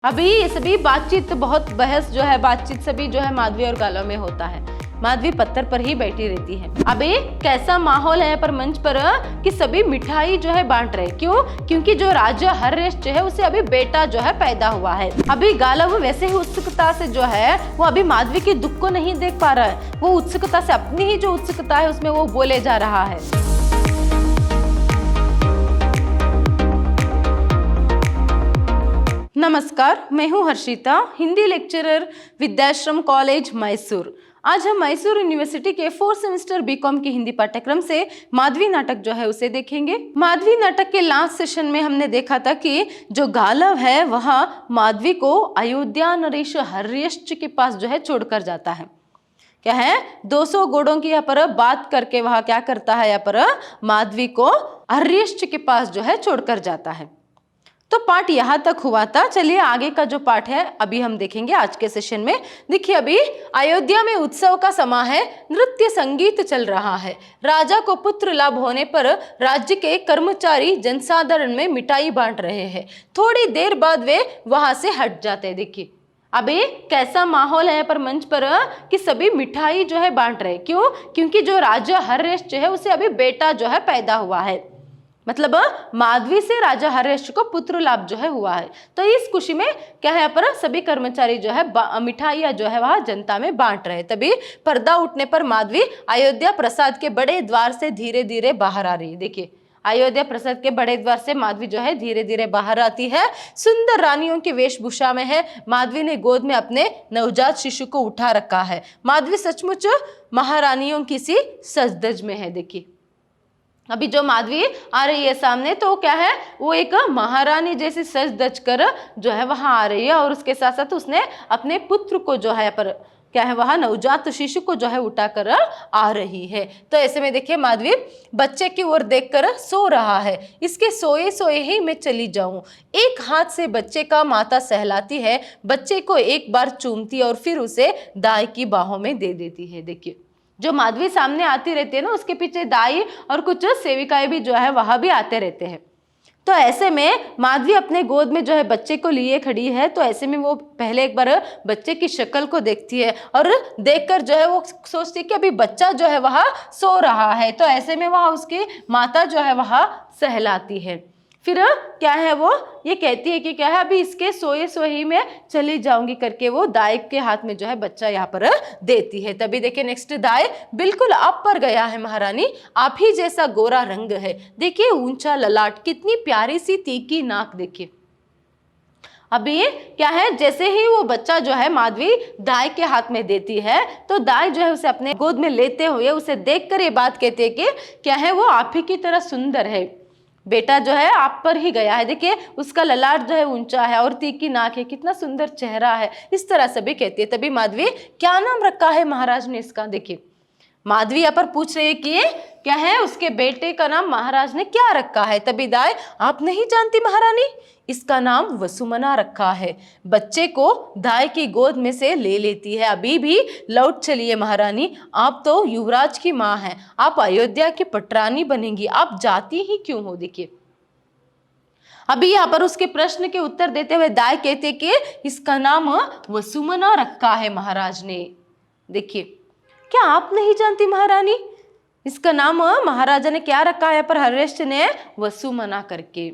अभी ये सभी बातचीत बहुत बहस जो है बातचीत सभी जो है माधवी और गालव में होता है। माधवी पत्थर पर ही बैठी रहती है। अभी कैसा माहौल है पर मंच पर कि सभी मिठाई जो है बांट रहे। क्यों? क्योंकि जो राजा हर्ष जो है उसे अभी बेटा जो है पैदा हुआ है। अभी गालव वैसे ही उत्सुकता से जो है वो अभी माधवी के दुख को नहीं देख पा रहा है। वो उत्सुकता से अपनी ही जो उत्सुकता है उसमें वो बोले जा रहा है। नमस्कार, मैं हूँ हर्षिता, हिंदी लेक्चरर, विद्याश्रम कॉलेज मैसूर। आज हम मैसूर यूनिवर्सिटी के 4th सेमेस्टर बीकॉम के हिंदी पाठ्यक्रम से माधवी नाटक जो है उसे देखेंगे। माधवी नाटक के लास्ट सेशन में हमने देखा था कि जो गालव है वह माधवी को अयोध्या नरेश हर्यश्च के पास जो है छोड़कर जाता है। क्या है, 200 घोड़ों की यहाँ पर बात करके वह क्या करता है, यहाँ पर माधवी को हर्यश्च के पास जो है छोड़कर जाता है। तो पाठ यहाँ तक हुआ था। चलिए आगे का जो पाठ है अभी हम देखेंगे आज के सेशन में। देखिए, अभी अयोध्या में उत्सव का समय है, नृत्य संगीत चल रहा है। राजा को पुत्र लाभ होने पर राज्य के कर्मचारी जनसाधारण में मिठाई बांट रहे हैं। थोड़ी देर बाद वे वहां से हट जाते हैं। देखिए अभी कैसा माहौल है पर मंच पर कि सभी मिठाई जो है बांट रहे। क्यों? क्योंकि जो राजा हर्ष जो है उसे अभी बेटा जो है पैदा हुआ है। मतलब माधवी से राजा हर्ष को पुत्र लाभ जो है हुआ है। तो इस खुशी में क्या है, यहाँ पर सभी कर्मचारी जो है मिठाइयाँ जो है वह जनता में बांट रहे। तभी पर्दा उठने पर माधवी अयोध्या प्रसाद के बड़े द्वार से धीरे धीरे बाहर आ रही है। देखिए, अयोध्या प्रसाद के बड़े द्वार से माधवी जो है धीरे धीरे बाहर आती है। सुंदर रानियों की वेशभूषा में है। माधवी ने गोद में अपने नवजात शिशु को उठा रखा है। माधवी सचमुच महारानियों की सी सजधज में है। देखिए अभी जो माधवी आ रही है सामने, तो क्या है, वो एक महारानी जैसी सज धज कर जो है वहां आ रही है। और उसके साथ साथ उसने अपने पुत्र को जो है पर क्या है, वहां नवजात शिशु को जो है उठाकर आ रही है। तो ऐसे में देखिए माधवी बच्चे की ओर देखकर सो रहा है। इसके सोए सोए ही मैं चली जाऊं। एक हाथ से बच्चे का माता सहलाती है, बच्चे को एक बार चूमती है और फिर उसे दाई की बाहों में दे देती है। देखिए जो माधवी सामने आती रहती है ना, उसके पीछे दाई और कुछ सेविकाएं भी जो है वहां भी आते रहते हैं। तो ऐसे में माधवी अपने गोद में जो है बच्चे को लिए खड़ी है। तो ऐसे में वो पहले एक बार बच्चे की शक्ल को देखती है और देखकर जो है वो सोचती है कि अभी बच्चा जो है वह सो रहा है। तो ऐसे में वह उसकी माता जो है वह सहलाती है। फिर क्या है, वो ये कहती है कि क्या है, अभी इसके सोए सोए ही मैं चली जाऊंगी करके वो दाई के हाथ में जो है बच्चा यहाँ पर देती है। तभी देखिए नेक्स्ट, दाई बिल्कुल आप पर गया है महारानी, आप ही जैसा गोरा रंग है। देखिए ऊंचा ललाट, कितनी प्यारी सी तीखी नाक। देखिए अभी क्या है, जैसे ही वो बच्चा जो है माधवी दाई के हाथ में देती है तो दाई जो है उसे अपने गोद में लेते हुए उसे देखकर ये बात कहती है कि क्या है, वो आप ही की तरह सुंदर है। बेटा जो है आप पर ही गया है। देखिए उसका ललाट जो है ऊंचा है और तीखी नाक है, कितना सुंदर चेहरा है, इस तरह से भी कहती है। तभी माधवी, क्या नाम रखा है महाराज ने इसका? देखिए माधवी यहाँ पर पूछ रही है कि क्या है, उसके बेटे का नाम महाराज ने क्या रखा है? तभी दाई, आप नहीं जानती महारानी, इसका नाम वसुमना रखा है। बच्चे को दाई की गोद में से ले लेती है। अभी भी लौट चलिए महारानी, आप तो युवराज की माँ हैं, आप अयोध्या की पटरानी बनेंगी, आप जाती ही क्यों हो? देखिए अभी यहाँ पर उसके प्रश्न के उत्तर देते हुए दाई कहते कि इसका नाम वसुमना रखा है महाराज ने। देखिए, क्या आप नहीं जानती महारानी, इसका नाम महाराजा ने क्या रखा है? पर हर्ष ने वसुमना करके।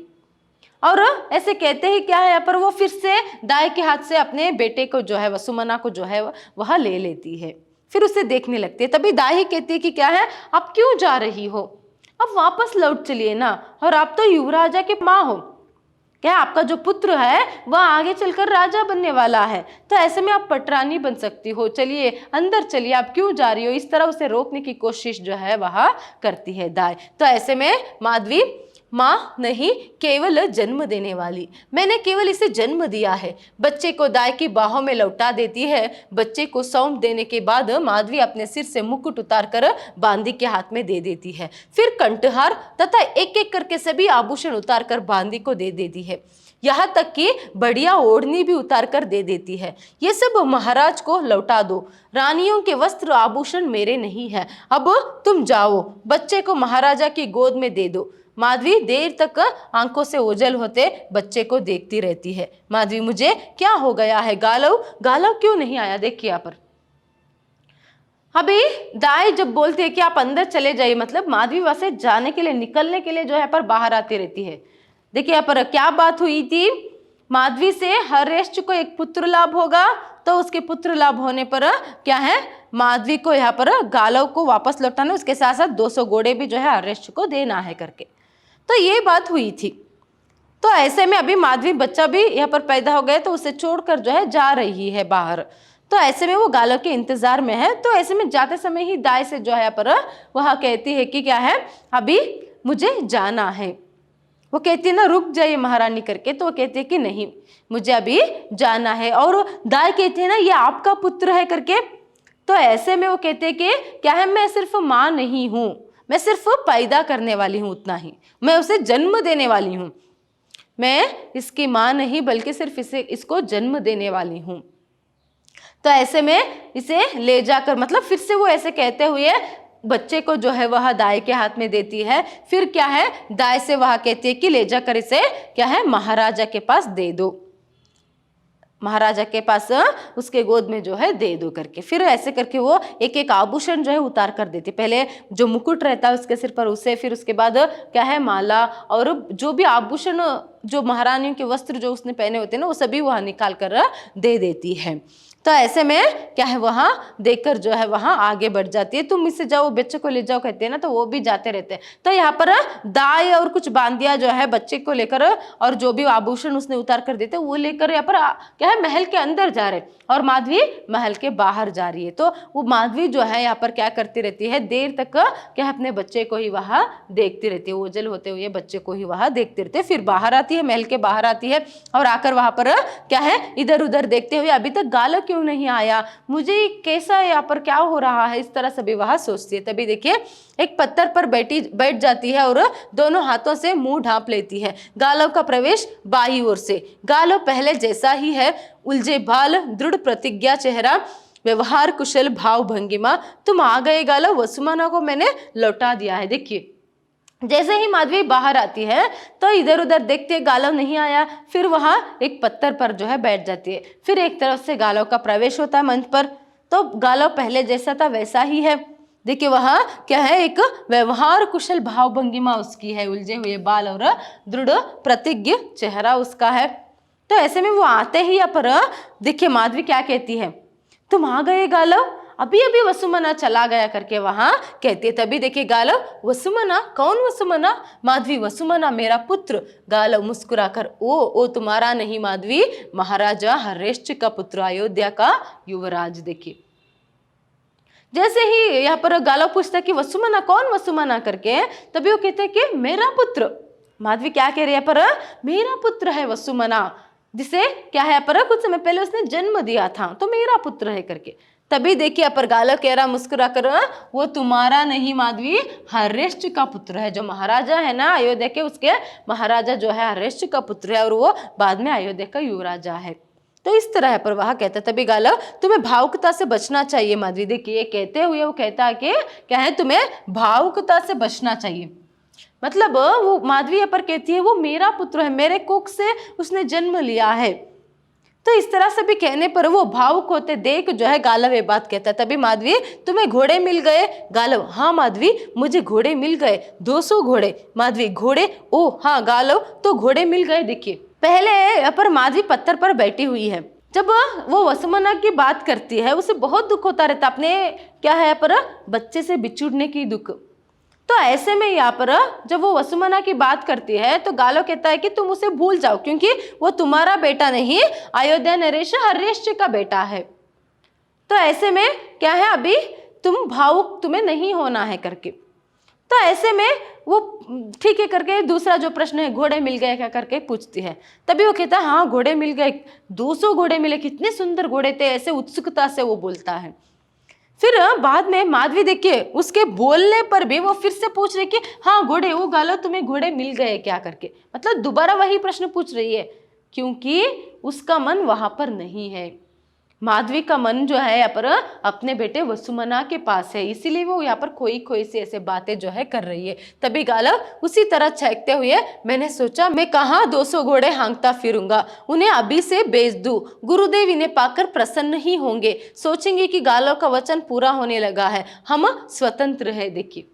और ऐसे कहते ही क्या है, यहाँ पर वो फिर से दाई के हाथ से अपने बेटे को जो है वसुमना को जो है वह ले लेती है। फिर उसे देखने लगती है। तभी दाई कहती है कि क्या है, आप क्यों जा रही हो, अब वापस लौट चलिए ना, और आप तो युवराजा के माँ हो। क्या आपका जो पुत्र है वह आगे चलकर राजा बनने वाला है, तो ऐसे में आप पटरानी बन सकती हो, चलिए अंदर चलिए, आप क्यों जा रही हो? इस तरह उसे रोकने की कोशिश जो है वह करती है दाई। तो ऐसे में माधवी, माँ नहीं, केवल जन्म देने वाली, मैंने केवल इसे जन्म दिया है, बच्चे को दाई की बाहों में लौटा देती है। बच्चे को सौंप देने के बाद माधवी अपने सिर से मुकुट उतारकर बांदी के हाथ में दे देती है। फिर कंठहार तथा एक एक करके सभी आभूषण उतारकर बांदी को दे देती है। यहाँ तक कि बढ़िया ओढ़नी भी उतार कर दे देती है। ये सब महाराज को लौटा दो, रानियों के वस्त्र आभूषण मेरे नहीं है, अब तुम जाओ, बच्चे को महाराजा की गोद में दे दो। माधवी देर तक आंखों से ओझल होते बच्चे को देखती रहती है। माधवी, मुझे क्या हो गया है? गालव गालव क्यों नहीं आया? देखिए यहाँ पर अभी दाई जब बोलती है कि आप अंदर चले जाइए, मतलब माधवी वहां से जाने के लिए, निकलने के लिए जो है पर बाहर आती रहती है। देखिए यहाँ पर क्या बात हुई थी, माधवी से हरेश को एक पुत्र लाभ होगा, तो उसके पुत्र लाभ होने पर क्या है, माधवी को यहाँ पर गालव को वापस लौटाना, उसके साथ साथ 200 घोड़े भी जो है हरेश को देना है करके। तो ये बात हुई थी। तो ऐसे में अभी माधवी बच्चा भी यहाँ पर पैदा हो गया, तो उसे छोड़कर जो है जा रही है बाहर। तो ऐसे में वो गालव के इंतजार में है। तो ऐसे में जाते समय ही दाई से जो है पर वह कहती है कि क्या है, अभी मुझे जाना है। वो कहती है ना, रुक जाइए महारानी करके, तो वो कहती है कि नहीं, मुझे अभी जाना है। और दाई कहती है ना, ये आपका पुत्र है करके। तो ऐसे में वो कहते हैं कि क्या है, मैं सिर्फ माँ नहीं हूँ, मैं सिर्फ पैदा करने वाली हूँ, उतना ही, मैं उसे जन्म देने वाली हूँ। मैं इसकी माँ नहीं बल्कि सिर्फ इसको जन्म देने वाली हूँ। तो ऐसे में इसे ले जाकर, मतलब फिर से वो ऐसे कहते हुए बच्चे को जो है वह दाई के हाथ में देती है। फिर क्या है, दाई से वह कहती है कि ले जाकर इसे क्या है महाराजा के पास दे दो, महाराजा के पास उसके गोद में जो है दे दो करके। फिर ऐसे करके वो एक एक आभूषण जो है उतार कर देती। पहले जो मुकुट रहता है उसके सिर पर उसे, फिर उसके बाद क्या है माला, और जो भी आभूषण, जो महारानियों के वस्त्र जो उसने पहने होते हैं ना, वो सभी वहाँ निकाल कर दे देती है। तो ऐसे में क्या है, वहां देखकर जो है वहां आगे बढ़ जाती है। तुम इससे जाओ, बच्चे को ले जाओ कहते हैं ना, तो वो भी जाते रहते हैं। तो यहाँ पर दाई और कुछ बांदिया जो है बच्चे को लेकर, और जो भी आभूषण उसने उतार कर देते वो लेकर यहाँ पर क्या है महल के अंदर जा रहे, और माधवी महल के बाहर जा रही है। तो वो माधवी जो है यहाँ पर क्या करती रहती है, देर तक क्या है अपने बच्चे को ही वहां देखती रहती है, ओझल होते हुए बच्चे को ही वहां देखती रहती है। फिर बाहर आती है, महल के बाहर आती है, और आकर वहां पर क्या है इधर उधर देखते हुए, अभी तक गालव क्यों नहीं आया, मुझे कैसा यहाँ पर क्या हो रहा है, इस तरह सभी वहां सोचती है। तभी देखिए एक पत्थर पर बैठ जाती है और दोनों हाथों से मुंह ढांप लेती है। गालव का प्रवेश बाई ओर से। गालव पहले जैसा ही है, उलझे बाल, दृढ़ प्रतिज्ञा चेहरा, व्यवहार कुशल भाव भंगिमा। तुम आ गए गालव, वसुमाना को मैंने लौटा दिया है। देखिए जैसे ही माधवी बाहर आती है तो इधर उधर देखते हैं, गालव नहीं आया। फिर वहां एक पत्थर पर जो है बैठ जाती है। फिर एक तरफ से गालव का प्रवेश होता है मंच पर, तो गालव पहले जैसा था वैसा ही है। देखिए वहां क्या है, एक व्यवहार कुशल भाव भंगिमा उसकी है, उलझे हुए बाल और दृढ़ प्रतिज्ञ चेहरा उसका है। तो ऐसे में वो आते ही यहाँ पर देखिए माधवी क्या कहती है, तुम आ गए गालव, अभी अभी वसुमना चला गया करके वहां कहती है। तभी देखिए गालव, वसुमना? कौन वसुमना? माधवी, वसुमना मेरा पुत्र। गालव मुस्कुराकर, ओ तुम्हारा नहीं माधवी, महाराजा हर्षेश्वर का पुत्र, अयोध्या का युवराज। देखिए जैसे ही यहाँ पर गालव पूछता है कि वसुमना कौन, वसुमना करके, तभी वो कहते हैं कि मेरा पुत्र। माधवी क्या कह रही है पर, मेरा पुत्र है वसुमना, जिसे क्या है पर कुछ समय पहले उसने जन्म दिया था, तो मेरा पुत्र है करके। तभी देखिए पर गालव कह रहा मुस्कुरा कर, वो तुम्हारा नहीं माधवी, हर्षेश्वर का पुत्र है। जो महाराजा है ना अयोध्या के, उसके महाराजा जो है हर्षेश्वर का पुत्र है, और वो बाद में अयोध्या का युवराजा है। तो इस तरह पर वह कहता है। तभी गालव, तुम्हें भावुकता से बचना चाहिए माधवी। देखिए कहते हुए वो कहता है कि क्या है, तुम्हें भावुकता से बचना चाहिए। मतलब वो माधवी पर कहती है वो मेरा पुत्र है, मेरे कोख से उसने जन्म लिया है। तो इस तरह से भी कहने पर वो भावुक होते देख जो है गालव ये बात कहता है। तभी माधवी, तुम्हें घोड़े मिल गए? गालव, हाँ माधवी मुझे घोड़े मिल गए, 200 घोड़े। माधवी, घोड़े? ओ हाँ गालव, तो घोड़े मिल गए। देखिए पहले पर माधवी पत्थर पर बैठी हुई है। जब वो वसुमना की बात करती है, उसे बहुत दुख होता रहता अपने क्या है पर बच्चे से बिछुड़ने की दुख। तो ऐसे में यहाँ पर जब वो वसुमना की बात करती है तो गालव कहता है कि तुम उसे भूल जाओ, क्योंकि वो तुम्हारा बेटा नहीं, अयोध्या नरेश हर्षेश्वर का बेटा है। तो ऐसे में क्या है, अभी तुम भावुक तुम्हें नहीं होना है करके। तो ऐसे में वो ठीक है करके दूसरा जो प्रश्न है, घोड़े मिल गए क्या करके पूछती है। तभी वो कहता है हाँ घोड़े मिल गए, 200 घोड़े मिले, कितने सुंदर घोड़े थे, ऐसे उत्सुकता से वो बोलता है। फिर बाद में माधवी देखिए उसके बोलने पर भी वो फिर से पूछ रही कि हाँ घोड़े, वो गालव तुम्हें घोड़े मिल गए क्या करके, मतलब दोबारा वही प्रश्न पूछ रही है, क्योंकि उसका मन वहां पर नहीं है। माधवी का मन जो है यहाँ पर अपने बेटे वसुमना के पास है, इसीलिए वो यहाँ पर खोई खोई सी ऐसे बातें जो है कर रही है। तभी गालव उसी तरह छेकते हुए, मैंने सोचा मैं कहाँ 200 घोड़े हाँकता फिरूंगा, उन्हें अभी से बेच दूं। गुरुदेव इन्हें पाकर प्रसन्न ही होंगे, सोचेंगे कि गालव का वचन पूरा होने लगा है, हम स्वतंत्र है। देखिए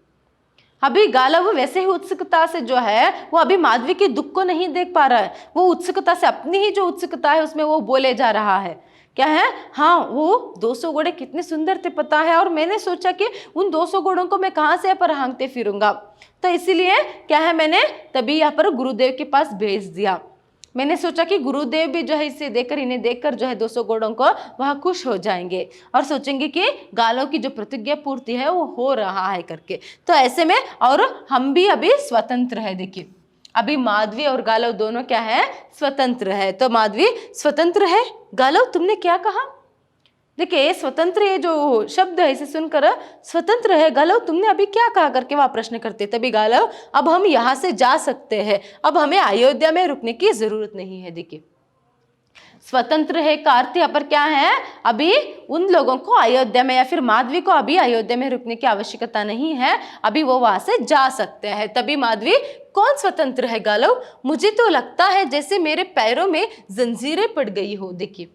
अभी गालव वैसे ही उत्सुकता से जो है वो अभी माधवी के दुख को नहीं देख पा रहा है, वो उत्सुकता से अपनी ही जो उत्सुकता है उसमें वो बोले जा रहा है। क्या है, हाँ वो 200 घोड़े कितने सुंदर थे पता है, और मैंने सोचा कि उन 200 घोड़ों को मैं कहाँ से पर हाँकते फिरूंगा, तो इसीलिए क्या है मैंने तभी यहाँ पर गुरुदेव के पास भेज दिया। मैंने सोचा कि गुरुदेव भी जो है इसे देखकर, इन्हें देखकर जो है 200 घोड़ों को वह खुश हो जाएंगे और सोचेंगे कि गालों की जो प्रतिज्ञा पूर्ति है वो हो रहा है करके। तो ऐसे में और हम भी अभी स्वतंत्र है। देखिए अभी माधवी और गालव दोनों क्या है, स्वतंत्र है। तो माधवी स्वतंत्र है, गालव तुमने क्या कहा? देखिए स्वतंत्र ये जो शब्द है इसे सुनकर स्वतंत्र है गालव तुमने अभी क्या कहा करके वह प्रश्न करते। तभी गालव अब हम यहाँ से जा सकते हैं, अब हमें अयोध्या में रुकने की जरूरत नहीं है। देखिए स्वतंत्र है का अर्थ यहाँ पर क्या है, अभी उन लोगों को अयोध्या में या फिर माधवी को अभी अयोध्या में रुकने की आवश्यकता नहीं है, अभी वो वहां से जा सकते हैं। तभी माधवी कौन स्वतंत्र है गालव? मुझे तो लगता है जैसे मेरे पैरों में जंजीरें पड़ गई हो। देखिए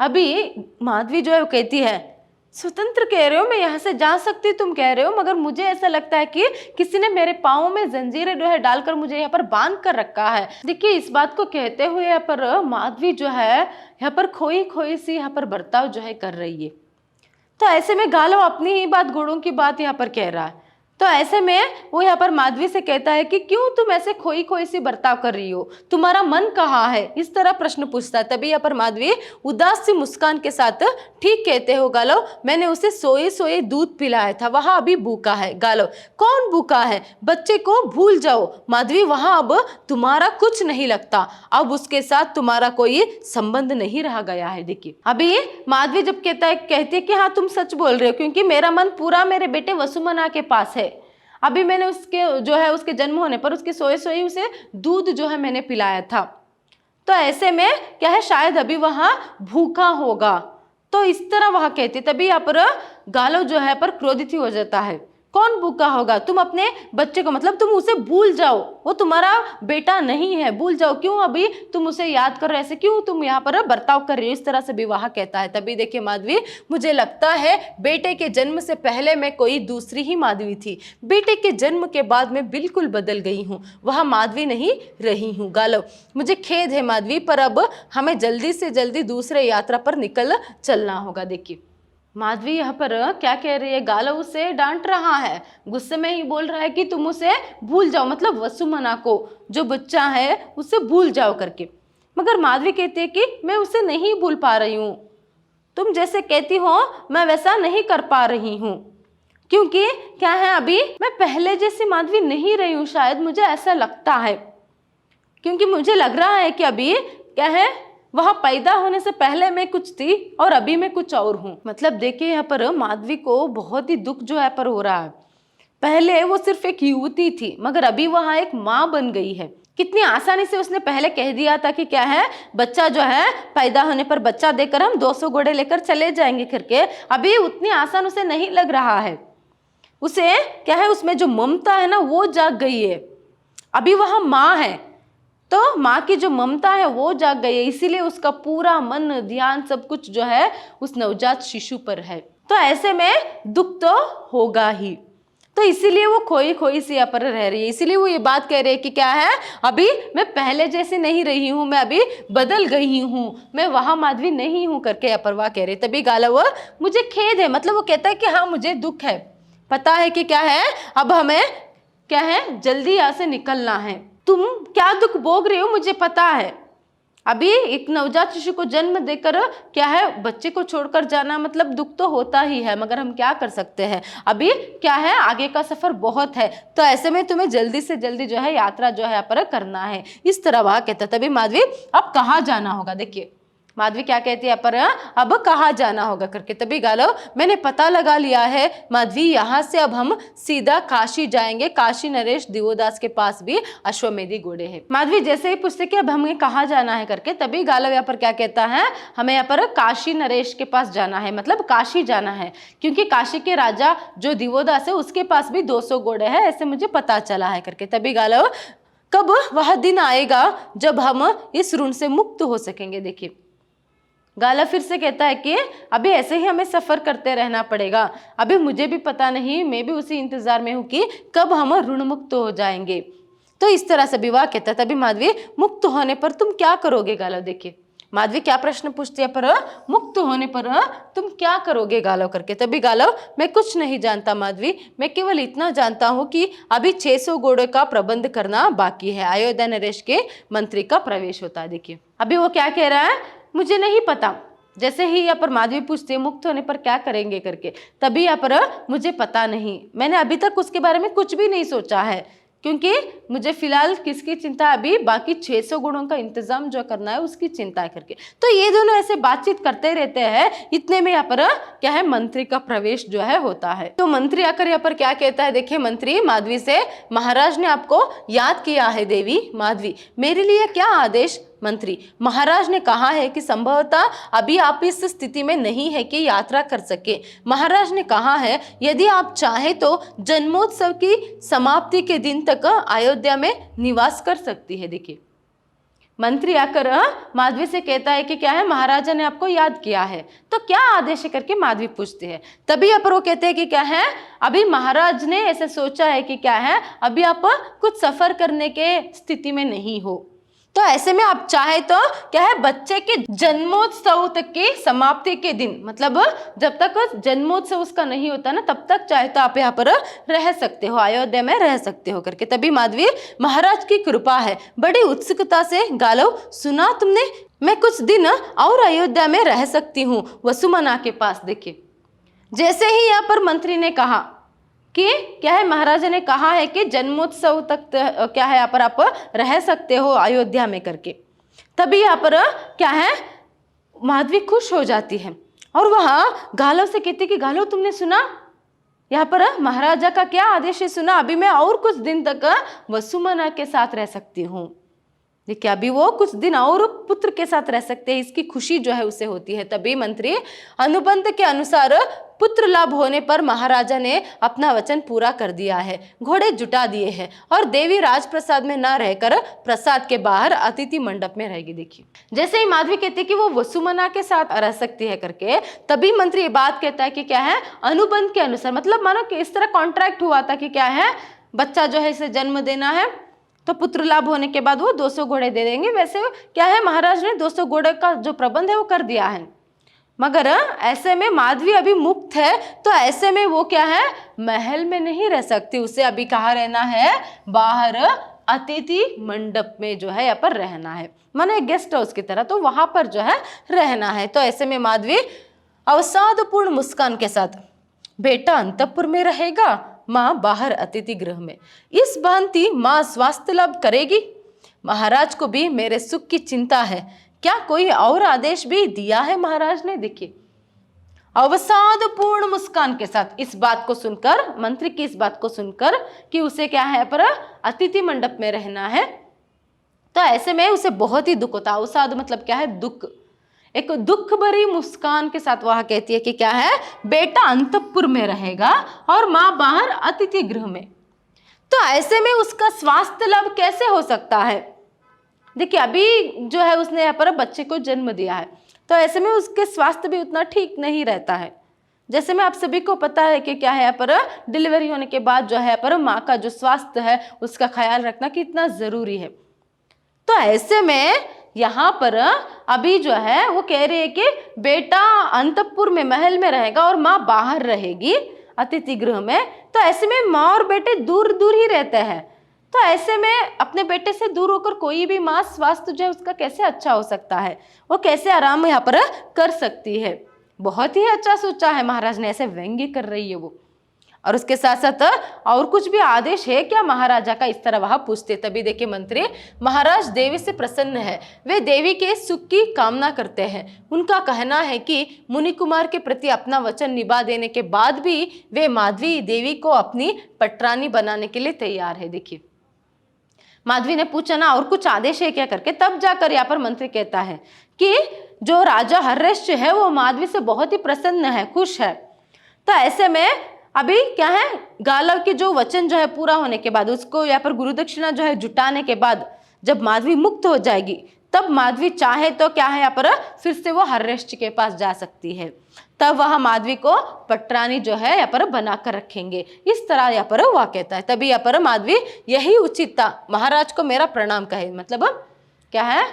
अभी माधवी जो है वो कहती है स्वतंत्र कह रहे हो, मैं यहाँ से जा सकती तुम कह रहे हो, मगर मुझे ऐसा लगता है कि किसी ने मेरे पाँव में जंजीरें जो है डालकर मुझे यहाँ पर बांध कर रखा है। देखिए इस बात को कहते हुए यहाँ पर माधवी जो है यहाँ पर खोई खोई सी यहाँ पर बर्ताव जो है कर रही है। तो ऐसे में गालव अपनी ही बात, घोड़ों की बात यहाँ पर कह रहा है। तो ऐसे में वो यहाँ पर माधवी से कहता है कि क्यों तुम ऐसे खोई खोई सी बर्ताव कर रही हो, तुम्हारा मन कहाँ है, इस तरह प्रश्न पूछता है। तभी यहाँ पर माधवी उदास सी मुस्कान के साथ, ठीक कहते हो गालव, मैंने उसे सोए सोए दूध पिलाया था, वहां अभी भूखा है। गालव कौन भूखा है, बच्चे को भूल जाओ माधवी, वहां अब तुम्हारा कुछ नहीं लगता, अब उसके साथ तुम्हारा कोई संबंध नहीं रहा गया है। देखिए अभी माधवी जब कहती है कि हाँ तुम सच बोल रहे हो, क्योंकि मेरा मन पूरा मेरे बेटे वसुमना के पास है। अभी मैंने उसके जो है उसके जन्म होने पर उसके सोए सोए उसे दूध जो है मैंने पिलाया था, तो ऐसे में क्या है शायद अभी वहां भूखा होगा। तो इस तरह वह कहती। तभी यहाँ पर गालव जो है पर क्रोधित हो जाता है, कौन भूखा होगा, तुम अपने बच्चे को, मतलब तुम उसे भूल जाओ, वो तुम्हारा बेटा नहीं है, भूल जाओ, क्यों अभी तुम उसे याद कर रहे, ऐसे क्यों तुम यहाँ पर बर्ताव कर रही हो, इस तरह से भी वह कहता है। तभी देखिए माधवी, मुझे लगता है बेटे के जन्म से पहले मैं कोई दूसरी ही माधवी थी, बेटे के जन्म के बाद मैं बिल्कुल बदल गई हूँ, वह माधवी नहीं रही हूँ। गालव मुझे खेद है माधवी, पर अब हमें जल्दी से जल्दी दूसरे यात्रा पर निकल चलना होगा। देखिए माधवी यहाँ पर क्या कह रही है, गालव उसे डांट रहा है, गुस्से में ही बोल रहा है कि तुम उसे भूल जाओ, मतलब वसुमना को जो बच्चा है उसे भूल जाओ करके। मगर माधवी कहती है कि मैं उसे नहीं भूल पा रही हूँ, तुम जैसे कहती हो मैं वैसा नहीं कर पा रही हूँ, क्योंकि क्या है अभी मैं पहले जैसी माधवी नहीं रही हूँ, शायद मुझे ऐसा लगता है, क्योंकि मुझे लग रहा है कि अभी क्या है वह पैदा होने से पहले मैं कुछ थी और अभी मैं कुछ और हूँ। मतलब देखिए यहाँ पर माधवी को बहुत ही दुख जो है पर हो रहा है, पहले वो सिर्फ एक युवती थी मगर अभी वह एक माँ बन गई है। कितनी आसानी से उसने पहले कह दिया था कि क्या है बच्चा जो है पैदा होने पर बच्चा देकर हम 200 घोड़े लेकर चले जाएंगे करके, अभी उतनी आसान उसे नहीं लग रहा है। उसे क्या है उसमें जो ममता है ना वो जाग गई है, अभी वह माँ है तो माँ की जो ममता है वो जाग गई है, इसीलिए उसका पूरा मन ध्यान सब कुछ जो है उस नवजात शिशु पर है। तो ऐसे में दुख तो होगा ही, तो इसीलिए वो खोई खोई सी पर रह रही है, इसीलिए वो ये बात कह रही है कि क्या है अभी मैं पहले जैसे नहीं रही हूँ, मैं अभी बदल गई हूँ, मैं वहां माधवी नहीं हूँ करके अपरवाह कह रही। तभी गालव मुझे खेद है, मतलब वो कहता है कि हाँ मुझे दुख है, पता है कि क्या है अब हमें क्या है जल्दी यहाँ से निकलना है, तुम क्या दुख भोग रहे हो मुझे पता है, अभी एक नवजात शिशु को जन्म देकर क्या है बच्चे को छोड़कर जाना मतलब दुख तो होता ही है, मगर हम क्या कर सकते हैं, अभी क्या है आगे का सफर बहुत है, तो ऐसे में तुम्हें जल्दी से जल्दी जो है यात्रा जो है पर करना है, इस तरह वह कहता। तभी माधवी अब कहाँ जाना होगा, देखिए माधवी क्या कहती है पर अब कहाँ जाना होगा करके। तभी गालो मैंने पता लगा लिया है माधवी, यहाँ से अब हम सीधा काशी जाएंगे, काशी नरेश दिवोदास के पास भी अश्वमेधी घोड़े हैं। माधवी जैसे ही पूछते कि अब हमें कहाँ जाना है करके, तभी गालव यहाँ पर क्या कहता है, हमें यहाँ पर काशी नरेश के पास जाना है, मतलब काशी जाना है, क्योंकि काशी के राजा जो दिवोदास है उसके पास भी 200 घोड़े हैं, ऐसे मुझे पता चला है करके। तभी गालव कब वह दिन आएगा जब हम इस ऋण से मुक्त हो सकेंगे। देखिए गाला फिर से कहता है कि अभी ऐसे ही हमें सफर करते रहना पड़ेगा, अभी मुझे भी पता नहीं, मैं भी उसी इंतजार में हूं कि कब हम ऋण मुक्त हो जाएंगे। तो इस तरह से विवाह कहता है। तभी माधवी मुक्त होने पर तुम क्या करोगे गालव। देखिए माधवी क्या प्रश्न पूछती है पर मुक्त होने पर तुम क्या करोगे गालव करके। तभी गालव मैं कुछ नहीं जानता माधवी, मैं केवल इतना जानता हूं कि अभी 600 घोड़ों का प्रबंध करना बाकी है, अयोध्या नरेश के मंत्री का प्रवेश होता है। देखिए अभी वो क्या कह रहा है, मुझे नहीं पता। जैसे ही यहाँ पर माधवी पूछती है मुक्त होने पर क्या करेंगे करके, तभी यहाँ पर मुझे पता नहीं, मैंने अभी तक उसके बारे में कुछ भी नहीं सोचा है, क्योंकि मुझे फिलहाल किसकी चिंता, अभी बाकी 600 गुणों का इंतजाम जो करना है उसकी चिंता है करके। तो ये दोनों ऐसे बातचीत करते रहते हैं, इतने में यहाँ पर क्या है, मंत्री का प्रवेश जो है होता है। तो मंत्री आकर यहाँ पर क्या कहता है, देखिए मंत्री माधवी से, महाराज ने आपको याद किया है देवी। माधवी मेरे लिए क्या आदेश। मंत्री महाराज ने कहा है कि संभवतः अभी आप इस स्थिति में नहीं है कि यात्रा कर सके। महाराज ने कहा है यदि आप चाहें तो जन्मोत्सव की समाप्ति के दिन तक अयोध्या में निवास कर सकती है। देखिए मंत्री आकर माधवी से कहता है कि क्या है, महाराजा ने आपको याद किया है, तो क्या आदेश है करके माधवी पूछती है। तभी यहाँ पर वो कहते हैं कि क्या है, अभी महाराज ने ऐसे सोचा है कि क्या है, अभी आप कुछ सफर करने के स्थिति में नहीं हो, तो ऐसे में आप चाहे तो क्या है, बच्चे के जन्मोत्सव तक की समाप्ति के दिन, मतलब जब तक जन्मोत्सव उसका नहीं होता ना, तब तक चाहे तो आप यहाँ पर रह सकते हो, अयोध्या में रह सकते हो करके। तभी माधवी महाराज की कृपा है, बड़ी उत्सुकता से गालव सुना तुमने, मैं कुछ दिन और अयोध्या में रह सकती हूँ वसुमना के पास। देखिए जैसे ही यहाँ पर मंत्री ने कहा कि क्या है, महाराजा ने कहा है कि जन्मोत्सव तक क्या है यहाँ पर आप रह सकते हो अयोध्या में करके, तभी यहाँ पर क्या है, माधवी खुश हो जाती है और वह गालव से कहती कि गालव तुमने सुना यहाँ पर महाराजा का क्या आदेश है, सुना, अभी मैं और कुछ दिन तक वसुमना के साथ रह सकती हूँ। देखिए अभी वो कुछ दिन और पुत्र के साथ रह सकते हैं, इसकी खुशी जो है उसे होती है। तभी मंत्री अनुबंध के अनुसार पुत्र लाभ होने पर महाराजा ने अपना वचन पूरा कर दिया है, घोड़े जुटा दिए हैं और देवी राजप्रसाद में न रहकर प्रसाद के बाहर अतिथि मंडप में रहेगी। देखिए जैसे ही माधवी कहती है कि वो वसुमना के साथ रह सकती है करके, तभी मंत्री ये बात कहता है कि क्या है, अनुबंध के अनुसार, मतलब मानो कि इस तरह कॉन्ट्रैक्ट हुआ था कि क्या है, बच्चा जो है इसे जन्म देना है तो पुत्र लाभ होने के बाद वो 200 घोड़े दे देंगे। वैसे क्या है, महाराज ने 200 घोड़े का जो प्रबंध है वो कर दिया है, मगर ऐसे में माधवी अभी मुक्त है, तो ऐसे में वो क्या है, महल में नहीं रह सकती, उसे अभी कहाँ रहना है, बाहर अतिथि मंडप में जो है यहाँ पर रहना है, माने गेस्ट हाउस की तरह, तो वहां पर जो है रहना है। तो ऐसे में माधवी अवसादपूर्ण मुस्कान के साथ, बेटा अंतपुर में रहेगा, माँ बाहर अतिथि गृह में, इस भांति माँ स्वास्थ्य लाभ करेगी। महाराज को भी मेरे सुख की चिंता है, क्या कोई और आदेश भी दिया है महाराज ने। देखिए अवसादपूर्ण मुस्कान के साथ इस बात को सुनकर, मंत्री की इस बात को सुनकर कि उसे क्या है पर अतिथि मंडप में रहना है, तो ऐसे में उसे बहुत ही दुख होता है। अवसाद मतलब क्या है, दुख, एक दुख भरी मुस्कान के साथ वह कहती है कि क्या है, बेटा अंतपुर में रहेगा और माँ बाहर अतिथि गृह में, तो ऐसे में उसका स्वास्थ्य लाभ कैसे हो सकता है। देखिए अभी जो है उसने यहाँ पर बच्चे को जन्म दिया है, तो ऐसे में उसके स्वास्थ्य भी उतना ठीक नहीं रहता है। जैसे में आप सभी को पता है कि क्या है, यहाँ पर डिलीवरी होने के बाद जो है यहाँ पर माँ का जो स्वास्थ्य है उसका ख्याल रखना कितना जरूरी है। तो ऐसे में यहाँ पर अभी जो है वो कह रही है कि बेटा अंतपुर में महल में रहेगा और माँ बाहर रहेगी अतिथि गृह में, तो ऐसे में माँ और बेटे दूर दूर ही रहते हैं, तो ऐसे में अपने बेटे से दूर होकर कोई भी माँ स्वास्थ्य जो है उसका कैसे अच्छा हो सकता है, वो कैसे आराम यहाँ पर कर सकती है। बहुत ही अच्छा सोचा है महाराज ने, ऐसे व्यंग्य कर रही है वो। और उसके साथ साथ और कुछ भी आदेश है क्या महाराजा का, इस तरह वह पूछते। तभी देखिए मंत्री, महाराज देवी से प्रसन्न है, वे देवी के सुख की कामना करते हैं। उनका कहना है कि मुनि कुमार के प्रति अपना वचन निभा देने के बाद भी वे माधवी देवी को अपनी पटरानी बनाने के लिए तैयार है। देखिए माधवी ने पूछा ना और कुछ आदेश है क्या करके, तब जाकर यहाँ पर मंत्री कहता है कि जो राजा हर्षित है वो माधवी से बहुत ही प्रसन्न है, खुश है। तो ऐसे में अभी क्या है, गालव के जो वचन जो है पूरा होने के बाद, उसको यहाँ पर गुरु दक्षिणा जो है जुटाने के बाद जब माधवी मुक्त हो जाएगी, तब माधवी चाहे तो क्या है यहाँ पर फिर से वो हर्षित के पास जा सकती है। तब वह माधवी को पटरानी जो है यहाँ पर बनाकर रखेंगे, इस तरह यहाँ पर वह कहता है। तभी यहाँ पर माधवी यही उचित था, महाराज को मेरा प्रणाम कहे, मतलब क्या है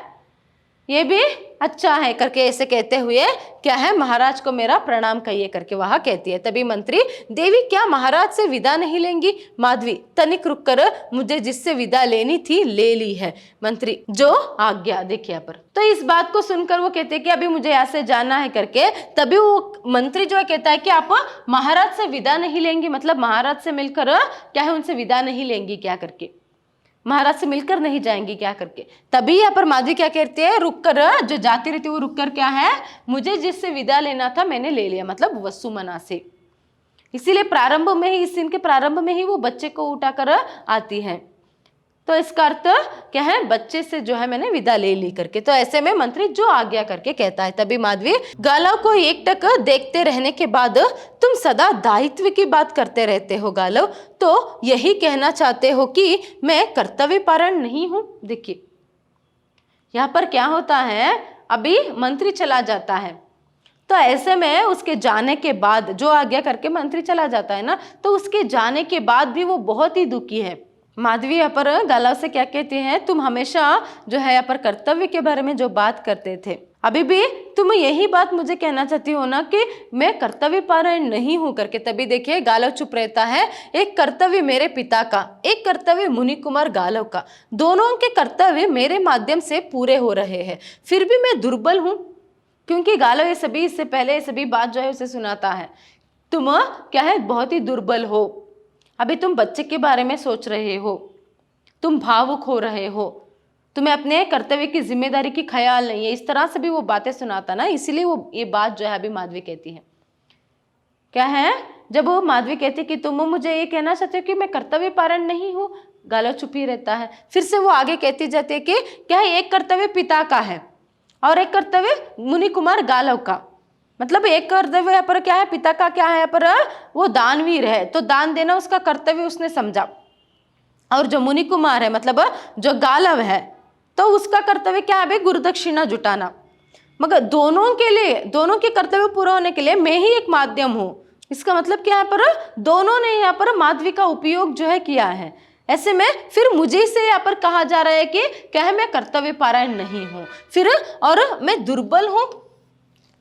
ये भी अच्छा है करके ऐसे कहते हुए क्या है, महाराज को मेरा प्रणाम कहिए करके वह कहती है। तभी मंत्री, देवी क्या महाराज से विदा नहीं लेंगी? माधवी, तनिक रुक कर, मुझे जिससे विदा लेनी थी ले ली है मंत्री, जो आज्ञा। देखिए यहाँ पर तो इस बात को सुनकर वो कहते हैं कि अभी मुझे यहाँ से जाना है करके। तभी वो मंत्री जो है कहता है कि आप महाराज से विदा नहीं लेंगी, मतलब महाराज से मिलकर क्या है उनसे विदा नहीं लेंगी क्या करके, महाराज से मिलकर नहीं जाएंगी क्या करके। तभी यहाँ पर माधवी क्या कहते हैं, रुक कर, जो जाती रहती वो रुक कर क्या है, मुझे जिससे विदा लेना था मैंने ले लिया, मतलब वसुमना से। इसीलिए प्रारंभ में ही, इस दिन के प्रारंभ में ही वो बच्चे को उठाकर आती है। तो इसका अर्थ क्या है, बच्चे से जो है मैंने विदा ले ली करके। तो ऐसे में मंत्री जो आज्ञा करके कहता है। तभी माधवी, गालव को एकटक देखते रहने के बाद तुम सदा दायित्व की बात करते रहते हो गालव, तो यही कहना चाहते हो कि मैं कर्तव्य पारण नहीं हूं? देखिए यहाँ पर क्या होता है, अभी मंत्री चला जाता है, तो ऐसे में उसके जाने के बाद, जो आज्ञा करके मंत्री चला जाता है ना, तो उसके जाने के बाद भी वो बहुत ही दुखी है। माधवी यहाँ पर गालव से क्या कहती है, तुम हमेशा जो है यहाँ पर कर्तव्य के बारे में जो बात करते थे, अभी भी तुम यही बात मुझे कहना चाहती हो ना कि मैं कर्तव्य पारायण नहीं हूं करके। तभी देखिए गालव चुप रहता है। एक कर्तव्य मेरे पिता का, एक कर्तव्य मुनि कुमार गालव का, दोनों के कर्तव्य मेरे माध्यम से पूरे हो रहे हैं, फिर भी मैं दुर्बल हूं। क्योंकि गालव ये सभी, इससे पहले ये सभी बात जो है उसे सुनाता है, तुम क्या है बहुत ही दुर्बल हो, अभी तुम बच्चे के बारे में सोच रहे हो, तुम भावुक हो रहे हो, तुम्हें अपने कर्तव्य की जिम्मेदारी की ख्याल नहीं है, इस तरह से भी वो बातें सुनाता ना। इसीलिए वो ये बात जो है अभी माधवी कहती है क्या है, जब वो माधवी कहती है कि तुम मुझे ये कहना चाहते हो कि मैं कर्तव्य पारण नहीं हूँ, गालव चुप ही रहता है। फिर से वो आगे कहती जाती है कि क्या है, एक कर्तव्य पिता का है और एक कर्तव्य मुनि कुमार गालव का, मतलब एक कर्तव्य यहाँ पर क्या है, पिता का क्या है यहाँ पर, वो दानवीर है, तो दान देना उसका कर्तव्य उसने समझा। और जो मुनि कुमार है, मतलब जो गालव है, तो उसका कर्तव्य क्या है, गुरु दक्षिणा जुटाना। मगर दोनों के लिए, दोनों के कर्तव्य पूरा होने के लिए मैं ही एक माध्यम हूँ। इसका मतलब क्या है, पर दोनों ने यहाँ पर माधवी का उपयोग जो है किया है। ऐसे में फिर मुझे से यहाँ पर कहा जा रहा है कि क्या है, मैं कर्तव्य पारायण नहीं हूँ, फिर और मैं दुर्बल हूँ।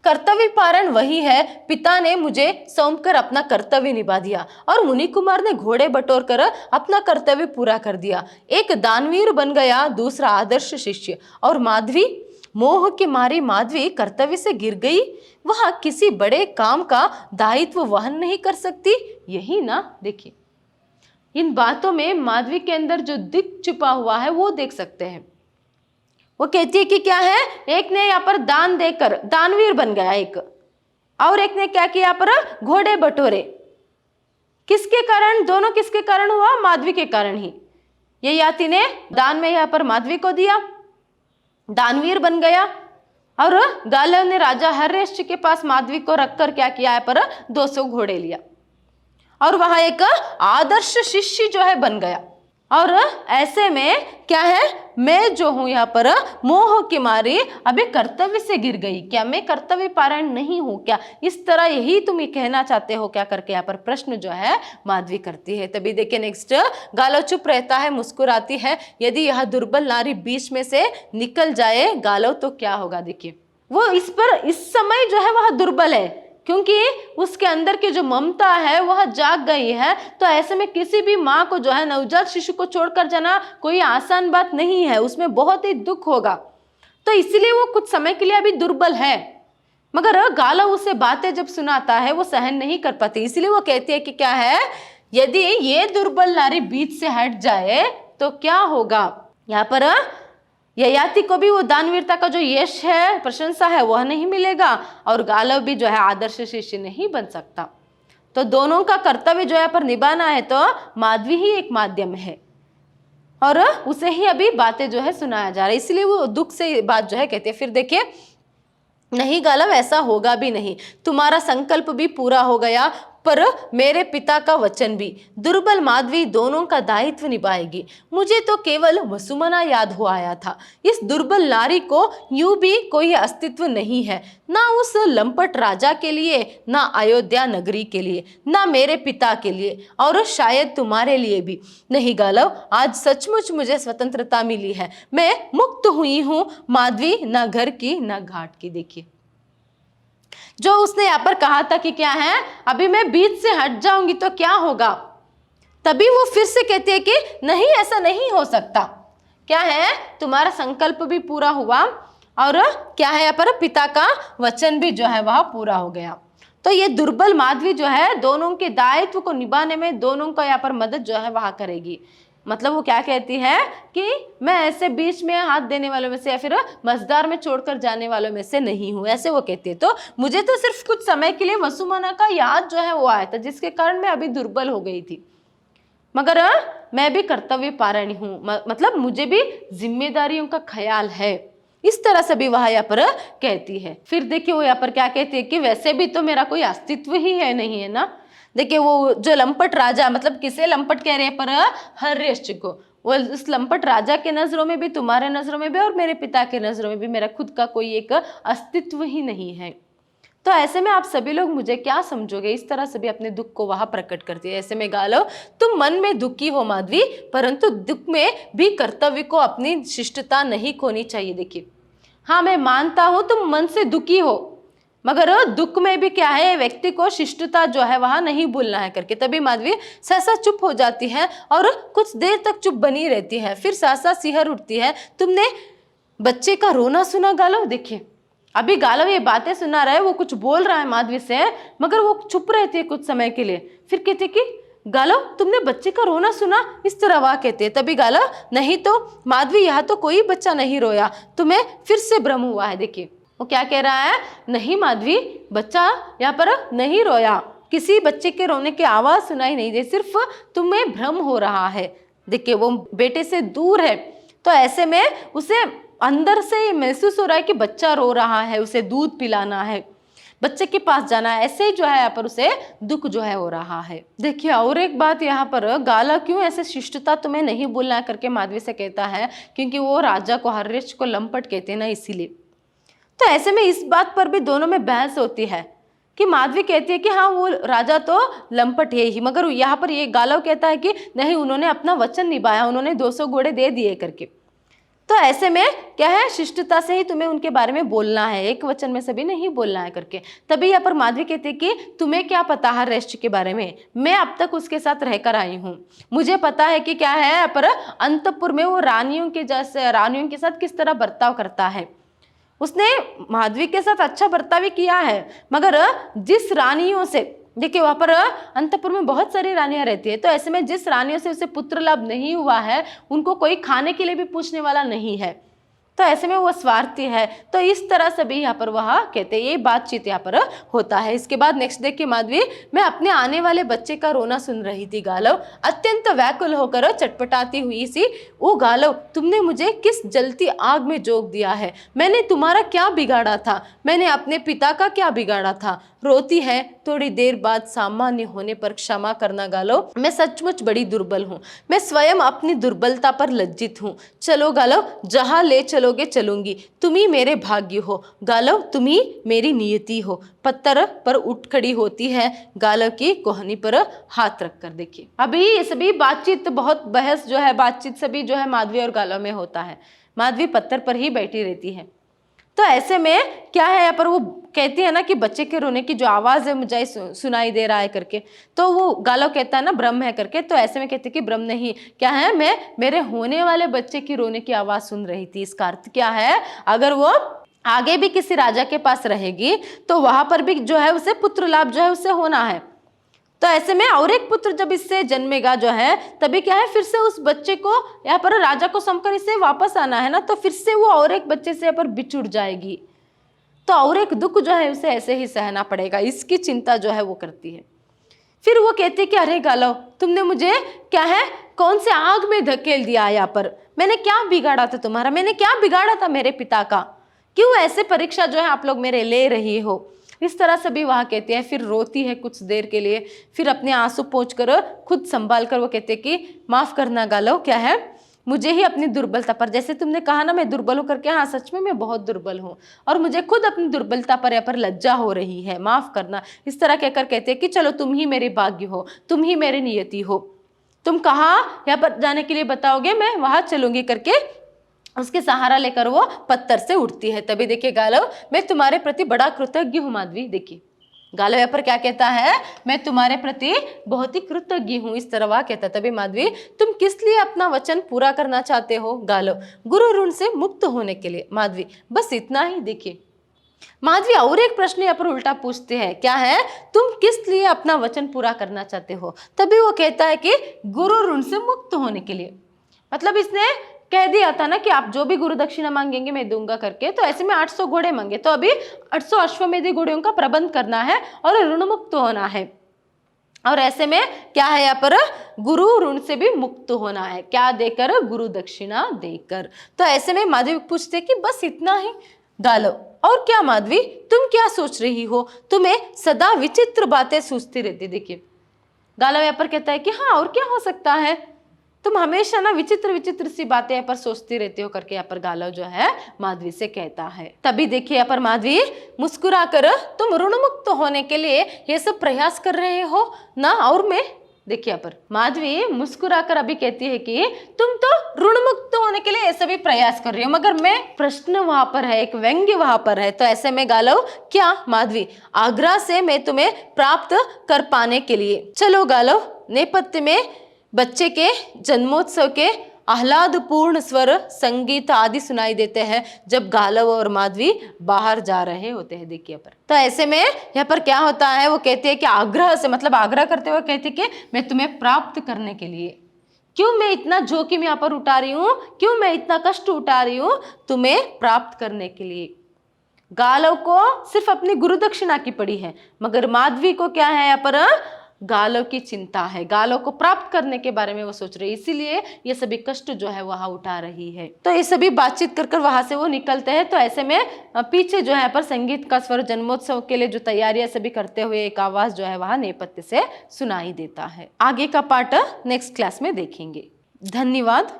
कर्तव्य पारण वही है, पिता ने मुझे सौंपकर अपना कर्तव्य निभा दिया और मुनि कुमार ने घोड़े बटोर कर अपना कर्तव्य पूरा कर दिया। एक दानवीर बन गया, दूसरा आदर्श शिष्य। और माधवी, मोह के मारी माधवी कर्तव्य से गिर गई, वह किसी बड़े काम का दायित्व वहन नहीं कर सकती, यही ना। देखिए इन बातों में माधवी के अंदर जो दिख छुपा हुआ है वो देख सकते हैं। वो कहती है कि क्या है, एक ने यहाँ पर दान देकर दानवीर बन गया एक, और एक ने क्या किया यहाँ पर, घोड़े बटोरे। किसके कारण, दोनों किसके कारण हुआ, माधवी के कारण ही। ये याति ने दान में यहाँ पर माधवी को दिया, दानवीर बन गया, और गालव ने राजा हर्षित के पास माधवी को रखकर क्या किया यहाँ पर, 200 घोड़े लिया, और वहां एक आदर्श शिष्य जो है बन गया। और ऐसे में क्या है, मैं जो हूं यहाँ पर मोह की मारी अभी कर्तव्य से गिर गई, क्या मैं कर्तव्य पारायण नहीं हूं क्या, इस तरह यही तुम ये कहना चाहते हो क्या करके यहाँ पर प्रश्न जो है माधवी करती है। तभी देखिए नेक्स्ट, गालव चुप रहता है, मुस्कुराती है। यदि यह दुर्बल नारी बीच में से निकल जाए गालव तो क्या होगा। देखिए वो इस समय जो है वह दुर्बल है, क्योंकि उसके अंदर की जो ममता है वह जाग गई है। तो ऐसे में किसी भी माँ को जो है नवजात शिशु को छोड़कर जाना कोई आसान बात नहीं है, उसमें बहुत ही दुख होगा। तो इसलिए वो कुछ समय के लिए अभी दुर्बल है, मगर गालव उसे बातें जब सुनाता है वो सहन नहीं कर पाती, इसलिए वो कहती है कि क्या है, यदि ये दुर्बल नारी बीच से हट जाए तो क्या होगा। यहाँ पर ययाति को भी वो दानवीरता का जो यश है, प्रशंसा है, वह नहीं मिलेगा और गालव भी जो है आदर्श शिष्य नहीं बन सकता। तो दोनों का कर्तव्य जो है पर निभाना है, तो माधवी ही एक माध्यम है और उसे ही अभी बातें जो है सुनाया जा रहा है, इसलिए वो दुख से बात जो है कहती है। फिर देखिए, नहीं गालव, ऐसा होगा भी नहीं, तुम्हारा संकल्प भी पूरा हो गया, पर मेरे पिता का वचन भी। दुर्बल माधवी दोनों का दायित्व निभाएगी। मुझे तो केवल वसुमना याद हो आया था। इस दुर्बल नारी को यूं भी कोई अस्तित्व नहीं है, ना उस लंपट राजा के लिए, ना अयोध्या नगरी के लिए, ना मेरे पिता के लिए, और शायद तुम्हारे लिए भी नहीं गालव। आज सचमुच मुझे स्वतंत्रता मिली है, मैं मुक्त हुई हूँ माधवी, ना घर की ना घाट की। देखिए, जो उसने यहाँ पर कहा था कि क्या है, अभी मैं बीच से हट जाऊंगी तो क्या होगा, तभी वो फिर से कहती है कि नहीं, ऐसा नहीं हो सकता। क्या है, तुम्हारा संकल्प भी पूरा हुआ और क्या है, यहाँ पर पिता का वचन भी जो है वह पूरा हो गया। तो ये दुर्बल माधवी जो है दोनों के दायित्व को निभाने में दोनों का यहाँ पर मदद जो है वह करेगी। मतलब वो क्या कहती है कि मैं ऐसे बीच में हाथ देने वालों में से या फिर मझधार में छोड़कर जाने वालों में से नहीं हूँ, ऐसे वो कहती है। तो मुझे तो सिर्फ कुछ समय के लिए वसुमना का याद जो है वो आया था, जिसके कारण मैं अभी दुर्बल हो गई थी, मगर मैं भी कर्तव्य पारायणी हूँ, मतलब मुझे भी जिम्मेदारियों का ख्याल है। इस तरह से भी वह यहाँ पर कहती है। फिर देखिए, वो यहाँ पर क्या कहती है कि वैसे भी तो मेरा कोई अस्तित्व ही है नहीं, है ना। देखिए, वो जो लंपट राजा, मतलब किसे लंपट कह रहे हैं, पर हर्यश्व को, वो उस लंपट राजा के नजरों में भी, तुम्हारे नजरों में भी और मेरे पिता के नजरों में भी मेरा खुद का कोई एक अस्तित्व ही नहीं है। तो ऐसे में आप सभी लोग मुझे क्या समझोगे। इस तरह से भी अपने दुख को वहां प्रकट करती है। ऐसे में गालव, तुम मन में दुखी हो माधवी, परंतु दुख में भी कर्तव्य को, अपनी शिष्टता नहीं खोनी चाहिए। देखिए, हाँ मैं मानता हूं तुम मन से दुखी हो, मगर दुख में भी क्या है, व्यक्ति को शिष्टता जो है वहां नहीं भूलना है करके। तभी माधवी सहसा चुप हो जाती है और कुछ देर तक चुप बनी रहती है, फिर सहसा सिहर उठती है। तुमने बच्चे का रोना सुना गालव। देखिए, अभी गालव ये बातें सुना रहा है, वो कुछ बोल रहा है माधवी से, मगर वो चुप रहती है कुछ समय के लिए। फिर कहती कि गालव, तुमने बच्चे का रोना सुना, इस तरह वह कहते। तभी गालव, नहीं तो माधवी, यहाँ तो कोई बच्चा नहीं रोया, तुम्हें फिर से भ्रम हुआ है। देखिए, वो क्या कह रहा है, नहीं माधवी, बच्चा यहाँ पर नहीं रोया, किसी बच्चे के रोने की आवाज सुनाई नहीं दे, सिर्फ तुम्हें भ्रम हो रहा है। देखिए, वो बेटे से दूर है, तो ऐसे में उसे अंदर से महसूस हो रहा है कि बच्चा रो रहा है, उसे दूध पिलाना है, बच्चे के पास जाना है, ऐसे ही जो है यहाँ पर उसे दुख जो है हो रहा है। देखिए, और एक बात यहाँ पर, गाला क्यों ऐसे शिष्टता तुम्हें नहीं बोलना करके माधवी से कहता है, क्योंकि वो राजा को, हर्यश्व को लंपट कहते हैं ना, इसीलिए। तो ऐसे में इस बात पर भी दोनों में बहस होती है कि माधवी कहती है कि हाँ वो राजा तो लंपट है ही, मगर यहाँ पर ये गालव कहता है कि नहीं, उन्होंने अपना वचन निभाया, उन्होंने 200 घोड़े दे दिए करके। तो ऐसे में क्या है, शिष्टता से ही तुम्हें उनके बारे में बोलना है, एक वचन में सभी नहीं बोलना है करके। तभी यहाँ पर माधवी कहती है कि तुम्हें क्या पता हर्यश्व के बारे में, मैं अब तक उसके साथ रहकर आई हूँ, मुझे पता है कि क्या है, पर अंतपुर में वो रानियों के जैसे, रानियों के साथ किस तरह बर्ताव करता है। उसने माधवी के साथ अच्छा बर्ताव किया है, मगर जिस रानियों से, देखिए वहां पर अंतपुर में बहुत सारी रानियां रहती है, तो ऐसे में जिस रानियों से उसे पुत्र लाभ नहीं हुआ है, उनको कोई खाने के लिए भी पूछने वाला नहीं है, तो ऐसे में वो स्वार्थी है। तो इस तरह से भी यहाँ पर वह कहते हैं, ये बातचीत यहाँ पर होता है। इसके बाद नेक्स्ट देखिए, माधवी, मैं अपने आने वाले बच्चे का रोना सुन रही थी गालव, अत्यंत व्याकुल होकर चटपटाती हुई सी। ओ गालव, तुमने मुझे किस जलती आग में झोंक दिया है, मैंने तुम्हारा क्या बिगाड़ा था, मैंने अपने पिता का क्या बिगाड़ा था। रोती है, थोड़ी देर बाद सामान्य होने पर क्षमा करना गालव, मैं सचमुच बड़ी दुर्बल हूँ, मैं स्वयं अपनी दुर्बलता पर लज्जित हूँ। चलो गालव, जहाँ ले चलोगे चलूंगी, तुम ही मेरे भाग्य हो गालव, तुम ही मेरी नियति हो। पत्थर पर उठ खड़ी होती है, गालव की कोहनी पर हाथ रखकर। देखिए, अभी ये सभी बातचीत, बहुत बहस जो है, बातचीत सभी जो है माधवी और गालव में होता है। माधवी पत्थर पर ही बैठी रहती है। तो ऐसे में क्या है, यहाँ पर वो कहती है ना कि बच्चे के रोने की जो आवाज है मुझे सुनाई दे रहा है करके, तो वो गालव कहता है ना ब्रह्म है करके। तो ऐसे में कहते कि ब्रह्म नहीं, क्या है, मैं मेरे होने वाले बच्चे की रोने की आवाज सुन रही थी। इसका अर्थ क्या है, अगर वो आगे भी किसी राजा के पास रहेगी तो वहां पर भी जो है उसे पुत्र लाभ जो है उसे होना है। तो ऐसे में और एक पुत्र जब इससे जन्मेगा जो है, तभी क्या है, फिर से उस बच्चे को यहाँ पर राजा को समकर इसे वापस आना है ना, तो फिर से वो और एक बच्चे से यहाँ पर बिछुड़ जाएगी, तो और एक दुख जो है उसे ऐसे ही सहना पड़ेगा। इसकी चिंता जो है वो करती है। फिर वो कहते कि अरे गालव, तुमने मुझे क्या है कौन से आग में धकेल दिया, यहाँ पर मैंने क्या बिगाड़ा था तुम्हारा, मैंने क्या बिगाड़ा था मेरे पिता का, क्यों ऐसे परीक्षा जो है आप लोग मेरे ले रही हो। इस तरह से भी वह कहती है। फिर रोती है कुछ देर के लिए, फिर अपने आंसू पोंछ कर खुद संभाल कर वो कहते कि माफ करना गालव, क्या है मुझे ही अपनी दुर्बलता पर, जैसे तुमने कहा ना मैं दुर्बल हूँ करके, हाँ सच में मैं बहुत दुर्बल हूँ और मुझे खुद अपनी दुर्बलता पर यहाँ पर लज्जा हो रही है, माफ करना। इस तरह कहकर कहते हैं कि चलो तुम ही मेरे भाग्य हो, तुम ही मेरी नियति हो, तुम कहाँ यहाँ पर जाने के लिए बताओगे, मैं वहां चलूंगी करके उसके सहारा लेकर वो पत्थर से उठती है। तभी देखिए गालव, मैं तुम्हारे प्रति बड़ा कृतज्ञ हूँ माधवी। देखिए गालव यहाँ पर क्या कहता है, मैं तुम्हारे प्रति बहुत ही कृतज्ञ हूँ, इस तरह वह कहता। तभी माधवी, तुम किस लिए अपना वचन पूरा करना चाहते हो। गालव, गुरु ऋण से मुक्त होने के लिए। माधवी, बस इतना ही। देखिए माधवी और एक प्रश्न यहाँ पर उल्टा पूछते हैं, क्या है, तुम किस लिए अपना वचन पूरा करना चाहते हो। तभी वो कहता है कि गुरु ऋण से मुक्त होने के लिए। मतलब इसने कह दिया था ना कि आप जो भी गुरु दक्षिणा मांगेंगे मैं दूंगा करके, तो ऐसे में 800 घोड़े मांगे, तो अभी 800 अश्वमेधी घोड़ों का प्रबंध करना है और ऋण मुक्त होना है। और ऐसे में क्या है, यहाँ पर गुरु ऋण से भी मुक्त होना है, क्या देकर, गुरु दक्षिणा देकर। तो ऐसे में माधवी पूछते कि बस इतना ही। गालव, और क्या माधवी, तुम क्या सोच रही हो, तुम्हें सदा विचित्र बातें सूझती रहती। देखिए गालव यहाँ पर कहता है कि हाँ और क्या हो सकता है, तुम हमेशा ना विचित्र विचित्र सी बातें यहाँ पर सोचती रहती हो करके यहाँ पर गालव जो है माधवी से कहता है। तभी देखिए यहाँ पर माधवी मुस्कुरा कर, तुम ऋण मुक्त होने के लिए ये सब प्रयास कर रहे हो ना, और मैं, देखिए यहाँ पर माधवी मुस्कुराकर अभी कहती है कि तुम तो ऋण मुक्त होने के लिए ये सभी प्रयास कर रही हो, मगर मैं, प्रश्न वहां पर है, एक व्यंग्य वहां पर है। तो ऐसे में गालव, क्या माधवी, आग्रह से मैं तुम्हें प्राप्त कर पाने के लिए। चलो गालव, नेपथ्य में बच्चे के जन्मोत्सव के आह्लादपूर्ण स्वर, संगीत आदि सुनाई देते हैं जब गालव और माधवी बाहर जा रहे होते हैं। देखिए पर, तो ऐसे में यहाँ पर क्या होता है, वो कहते हैं कि आग्रह से, मतलब आग्रह करते हुए कहते हैं कि मैं तुम्हें प्राप्त करने के लिए, क्यों मैं इतना जोखिम यहाँ पर उठा रही हूँ, क्यों मैं इतना कष्ट उठा रही हूँ, तुम्हें प्राप्त करने के लिए। गालव को सिर्फ अपनी गुरु दक्षिणा की पड़ी है, मगर माधवी को क्या है, यहाँ पर गालव की चिंता है, गालव को प्राप्त करने के बारे में वो सोच रही है, इसीलिए ये सभी कष्ट जो है वहां उठा रही है। तो ये सभी बातचीत कर वहां से वो निकलते हैं। तो ऐसे में पीछे जो है पर संगीत का स्वर, जन्मोत्सव के लिए जो तैयारियां सभी करते हुए एक आवाज जो है वहां नेपथ्य से सुनाई देता है। आगे का पार्ट नेक्स्ट क्लास में देखेंगे। धन्यवाद।